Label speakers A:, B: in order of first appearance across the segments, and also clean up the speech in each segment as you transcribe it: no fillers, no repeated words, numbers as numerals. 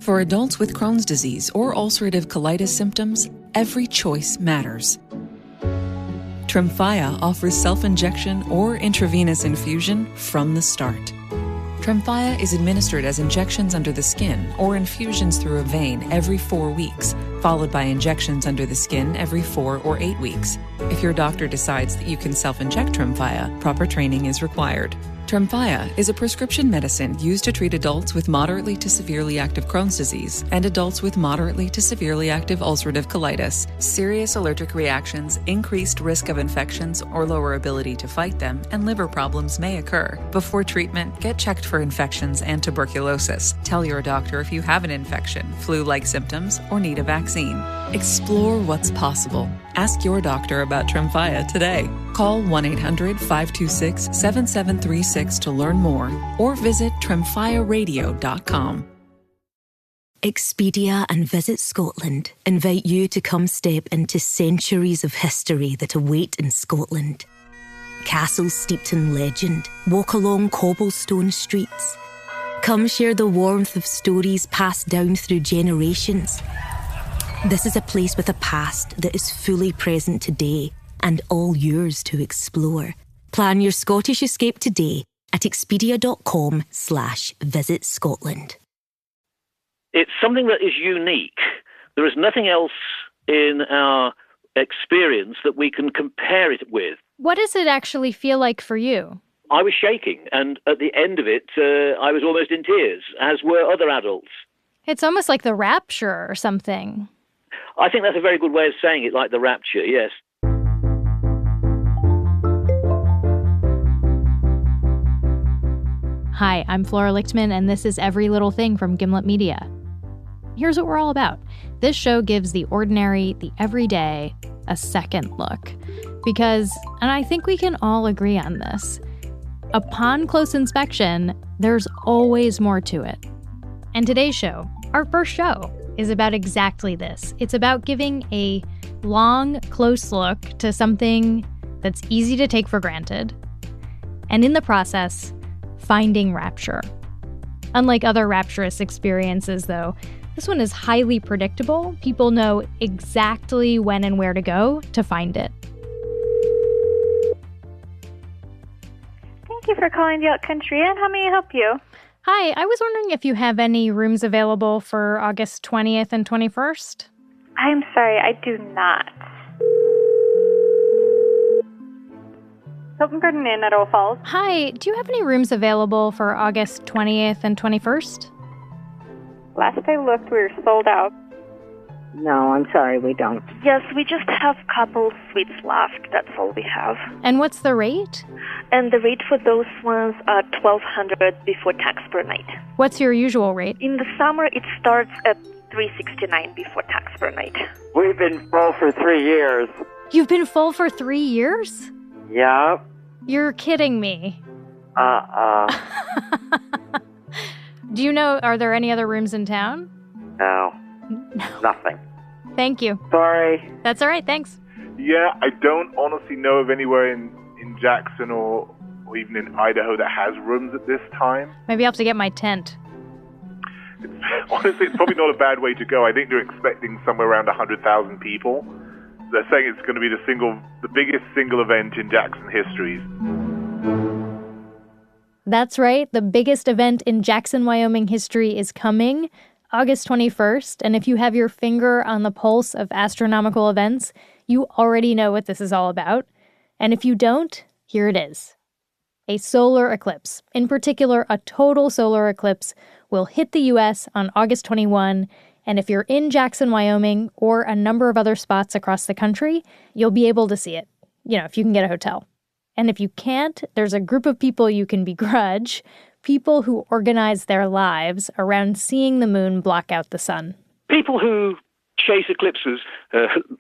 A: For adults with Crohn's disease or ulcerative colitis symptoms, every choice matters. Tremfya offers self-injection or intravenous infusion from the start. Tremfya is administered as injections under the skin or infusions through a vein every 4 weeks, followed by injections under the skin every 4 or 8 weeks. If your doctor decides that you can self-inject Tremfya, proper training is required. Tremfya is a prescription medicine used to treat adults with moderately to severely active Crohn's disease and adults with moderately to severely active ulcerative colitis. Serious allergic reactions, increased risk of infections or lower ability to fight them, and liver problems may occur. Before treatment, get checked for infections and tuberculosis. Tell your doctor if you have an infection, flu-like symptoms, or need a vaccine. Explore what's possible. Ask your doctor about Tremfya today. Call 1-800-526-7736 to learn more or visit tremfyaradio.com.
B: Expedia and Visit Scotland invite you to come step into centuries of history that await in Scotland. Castles steeped in legend, walk along cobblestone streets. Come share the warmth of stories passed down through generations. This is a place with a past that is fully present today and all yours to explore. Plan your Scottish escape today at expedia.com/Visit Scotland.
C: It's something that is unique. There is nothing else in our experience that we can compare it with.
D: What does it actually feel like for you?
C: I was shaking, and at the end of it, I was almost in tears, as were other adults.
D: It's almost like the Rapture or something.
C: I think that's a very good way of saying it, like the Rapture, yes.
D: Hi, I'm Flora Lichtman, and this is Every Little Thing from Gimlet Media. Here's what we're all about. This show gives the ordinary, the everyday, a second look. Because, and I think we can all agree on this, upon close inspection, there's always more to it. And today's show, our first show, is about exactly this. It's about giving a long, close look to something that's easy to take for granted, and in the process, finding rapture. Unlike other rapturous experiences, though, this one is highly predictable. People know exactly when and where to go to find it.
E: Thank you for calling the Outcountry Inn. How may I help you?
D: Hi, I was wondering if you have any rooms available for August 20th and 21st?
E: I'm sorry, I do not. Hilton Garden Inn at Owl Falls.
D: Hi, do you have any rooms available for August 20th and 21st?
E: Last I looked, we were sold out.
F: No, I'm sorry, we don't.
E: Yes, we just have couple suites left. That's all we have.
D: And what's the rate?
E: And the rate for those ones are $1,200 before tax per night.
D: What's your usual rate?
E: In the summer, it starts at $369 before tax per night.
F: We've been full for 3 years.
D: You've been full for 3 years?
F: Yeah.
D: You're kidding me. Do you know, are there any other rooms in town?
F: No. Nothing.
D: Thank you.
F: Sorry.
D: That's all right, thanks.
G: Yeah, I don't honestly know of anywhere in Jackson or even in Idaho that has rooms at this time.
D: Maybe I'll have to get my tent.
G: Honestly, it's probably not a bad way to go. I think they're expecting somewhere around 100,000 people. They're saying it's going to be the biggest single event in Jackson history.
D: That's right. The biggest event in Jackson, Wyoming history is coming August 21st. And if you have your finger on the pulse of astronomical events, you already know what this is all about. And if you don't, here it is. A solar eclipse, in particular a total solar eclipse, will hit the U.S. on August 21. And if you're in Jackson, Wyoming, or a number of other spots across the country, you'll be able to see it. You know, if you can get a hotel. And if you can't, there's a group of people you can begrudge, people who organize their lives around seeing the moon block out the sun.
C: People who chase eclipses,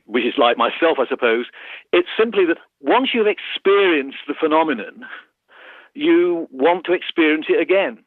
C: which is like myself, I suppose, it's simply that once you've experienced the phenomenon, you want to experience it again.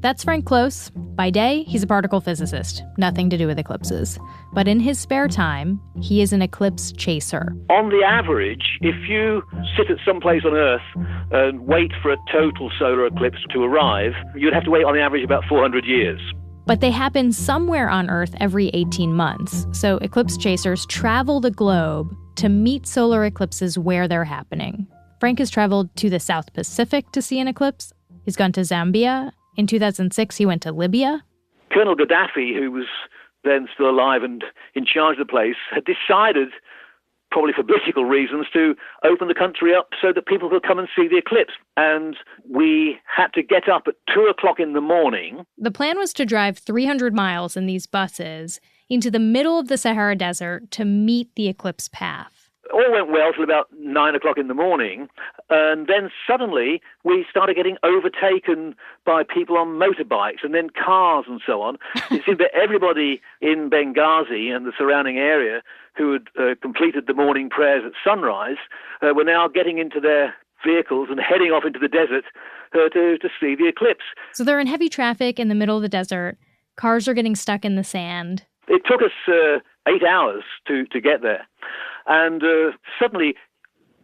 D: That's Frank Close. By day, he's a particle physicist, nothing to do with eclipses. But in his spare time, he is an eclipse chaser.
C: On the average, if you sit at some place on Earth and wait for a total solar eclipse to arrive, you'd have to wait on the average about 400 years.
D: But they happen somewhere on Earth every 18 months, so eclipse chasers travel the globe to meet solar eclipses where they're happening. Frank has traveled to the South Pacific to see an eclipse. He's gone to Zambia. In 2006, he went to Libya.
C: Colonel Gaddafi, who was then still alive and in charge of the place, had decided, probably for political reasons, to open the country up so that people could come and see the eclipse. And we had to get up at 2 o'clock in the morning.
D: The plan was to drive 300 miles in these buses into the middle of the Sahara Desert to meet the eclipse path.
C: All went well till about 9 o'clock in the morning, and then suddenly we started getting overtaken by people on motorbikes and then cars and so on. It seemed that everybody in Benghazi and the surrounding area who had completed the morning prayers at sunrise were now getting into their vehicles and heading off into the desert to see the eclipse.
D: So they're in heavy traffic in the middle of the desert. Cars are getting stuck in the sand.
C: It took us 8 hours to get there. And suddenly,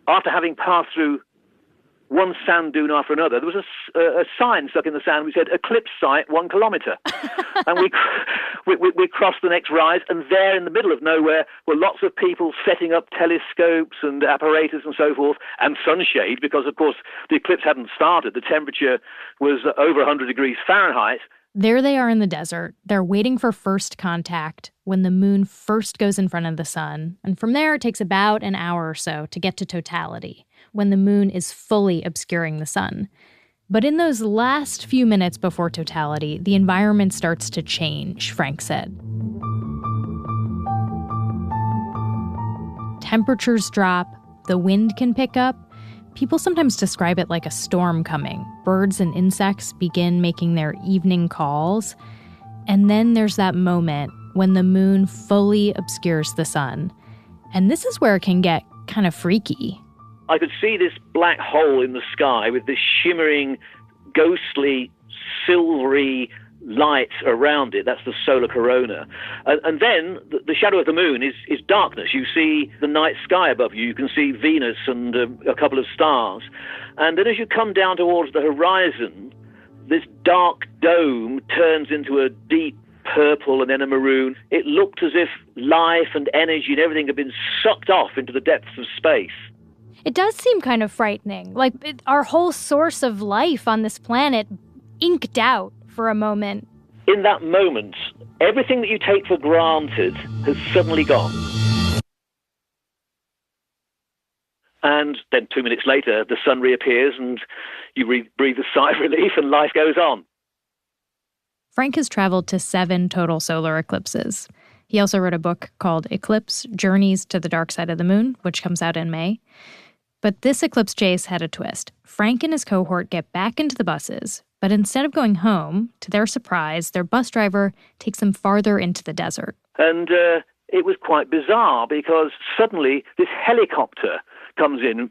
C: after having passed through one sand dune after another, there was a sign stuck in the sand which said, "Eclipse site 1 kilometre." And we crossed the next rise, and there in the middle of nowhere were lots of people setting up telescopes and apparatus and so forth, and sunshade, because, of course, the eclipse hadn't started. The temperature was over 100 degrees Fahrenheit.
D: There they are in the desert. They're waiting for first contact when the moon first goes in front of the sun. And from there, it takes about an hour or so to get to totality, when the moon is fully obscuring the sun. But in those last few minutes before totality, the environment starts to change, Frank said. Temperatures drop, the wind can pick up. People sometimes describe it like a storm coming. Birds and insects begin making their evening calls. And then there's that moment when the moon fully obscures the sun. And this is where it can get kind of freaky.
C: I could see this black hole in the sky with this shimmering, ghostly, silvery light around it. That's the solar corona. And then the shadow of the moon is darkness. You see the night sky above you. You can see Venus and a couple of stars. And then as you come down towards the horizon, this dark dome turns into a deep purple and then a maroon. It looked as if life and energy and everything had been sucked off into the depths of space.
D: It does seem kind of frightening. Like our whole source of life on this planet inked out for a moment.
C: In that moment, everything that you take for granted has suddenly gone. And then 2 minutes later, the sun reappears and you breathe a sigh of relief and life goes on.
D: Frank has traveled to 7 total solar eclipses. He also wrote a book called Eclipse: Journeys to the Dark Side of the Moon, which comes out in May. But this eclipse chase had a twist. Frank and his cohort get back into the buses, but instead of going home, to their surprise, their bus driver takes them farther into the desert.
C: And it was quite bizarre because suddenly this helicopter comes in,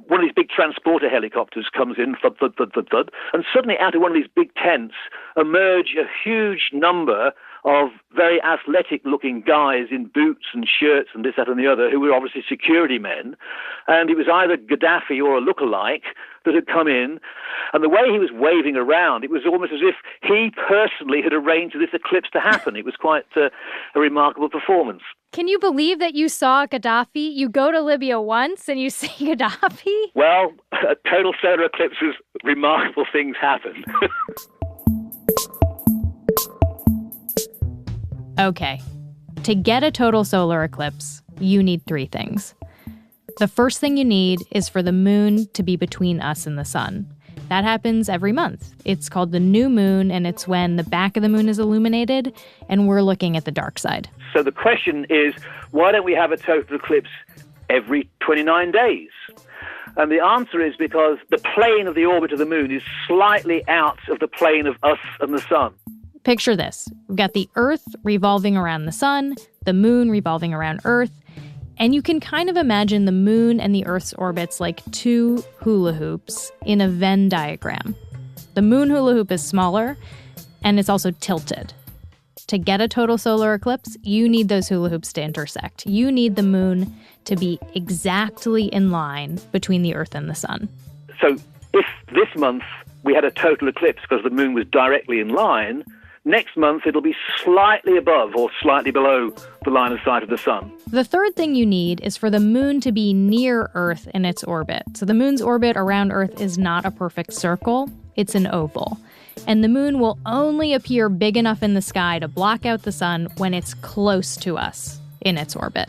C: one of these big transporter helicopters comes in, thud, thud, thud, thud, thud, and suddenly out of one of these big tents emerge a huge number of very athletic-looking guys in boots and shirts and this, that, and the other, who were obviously security men. And it was either Gaddafi or a lookalike that had come in. And the way he was waving around, it was almost as if he personally had arranged for this eclipse to happen. It was quite a remarkable performance.
D: Can you believe that you saw Gaddafi? You go to Libya once and you see Gaddafi?
C: Well, at total solar eclipses, remarkable things happen.
D: Okay, to get a total solar eclipse, you need 3 things. The first thing you need is for the moon to be between us and the sun. That happens every month. It's called the new moon, and it's when the back of the moon is illuminated, and we're looking at the dark side.
C: So the question is, why don't we have a total eclipse every 29 days? And the answer is because the plane of the orbit of the moon is slightly out of the plane of us and the sun.
D: Picture this. We've got the Earth revolving around the sun, the moon revolving around Earth, and you can kind of imagine the moon and the Earth's orbits like 2 hula hoops in a Venn diagram. The moon hula hoop is smaller, and it's also tilted. To get a total solar eclipse, you need those hula hoops to intersect. You need the moon to be exactly in line between the Earth and the sun.
C: So if this month we had a total eclipse because the moon was directly in line, next month it'll be slightly above or slightly below the line of sight of the sun.
D: The third thing you need is for the moon to be near Earth in its orbit. So the moon's orbit around Earth is not a perfect circle, it's an oval. And the moon will only appear big enough in the sky to block out the sun when it's close to us in its orbit.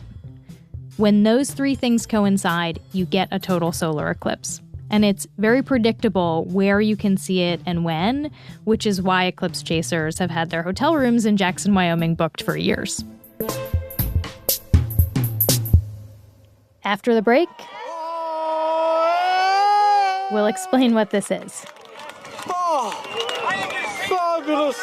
D: When those three things coincide, you get a total solar eclipse. And it's very predictable where you can see it and when, which is why eclipse chasers have had their hotel rooms in Jackson, Wyoming booked for years. After the break, we'll explain what this is.
H: Fabulous!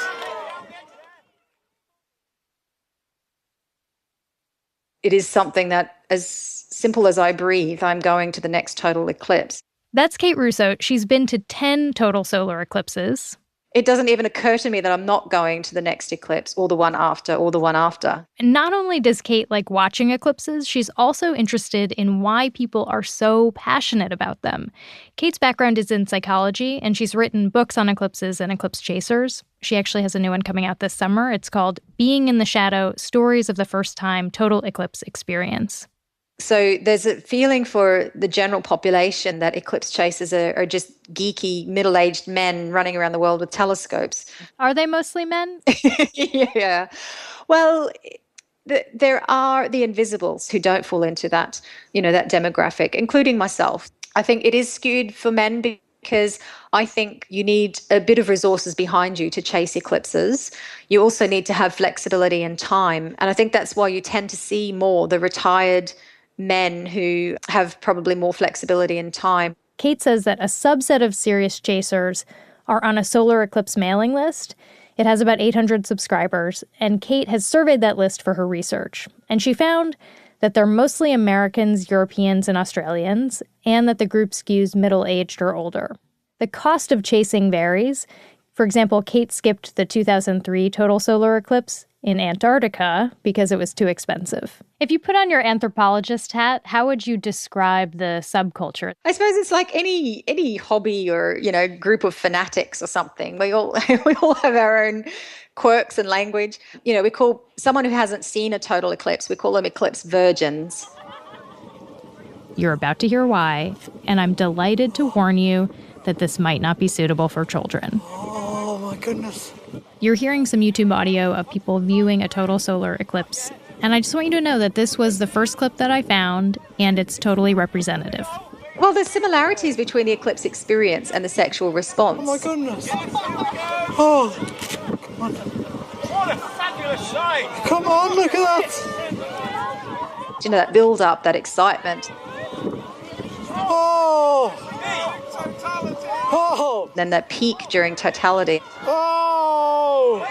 H: It is something that, as simple as I breathe, I'm going to the next total eclipse.
D: That's Kate Russo. She's been to 10 total solar eclipses.
H: It doesn't even occur to me that I'm not going to the next eclipse or the one after or the one after.
D: And not only does Kate like watching eclipses, she's also interested in why people are so passionate about them. Kate's background is in psychology, and she's written books on eclipses and eclipse chasers. She actually has a new one coming out this summer. It's called Being in the Shadow: Stories of the First Time Total Eclipse Experience.
H: So there's a feeling for the general population that eclipse chasers are just geeky, middle-aged men running around the world with telescopes.
D: Are they mostly men?
H: Yeah. Well, there are the invisibles who don't fall into that, that demographic, including myself. I think it is skewed for men because I think you need a bit of resources behind you to chase eclipses. You also need to have flexibility and time. And I think that's why you tend to see more the retired men who have probably more flexibility and time.
D: Kate says that a subset of serious chasers are on a solar eclipse mailing list. It has about 800 subscribers, and Kate has surveyed that list for her research. And she found that they're mostly Americans, Europeans, and Australians, and that the group skews middle-aged or older. The cost of chasing varies. For example, Kate skipped the 2003 total solar eclipse in Antarctica because it was too expensive. If you put on your anthropologist hat, how would you describe the subculture?
H: I suppose it's like any hobby or, group of fanatics or something. We all have our own quirks and language. We call someone who hasn't seen a total eclipse, we call them eclipse virgins.
D: You're about to hear why, and I'm delighted to warn you that this might not be suitable for children.
I: Oh my goodness.
D: You're hearing some YouTube audio of people viewing a total solar eclipse. And I just want you to know that this was the first clip that I found, and it's totally representative.
H: Well, there's similarities between the eclipse experience and the sexual response.
I: Oh my goodness. Oh, come on.
J: What a fabulous sight.
I: Come on, look at that.
H: That build up, that excitement.
I: Oh. Oh.
H: Then that peak during totality.
I: Oh.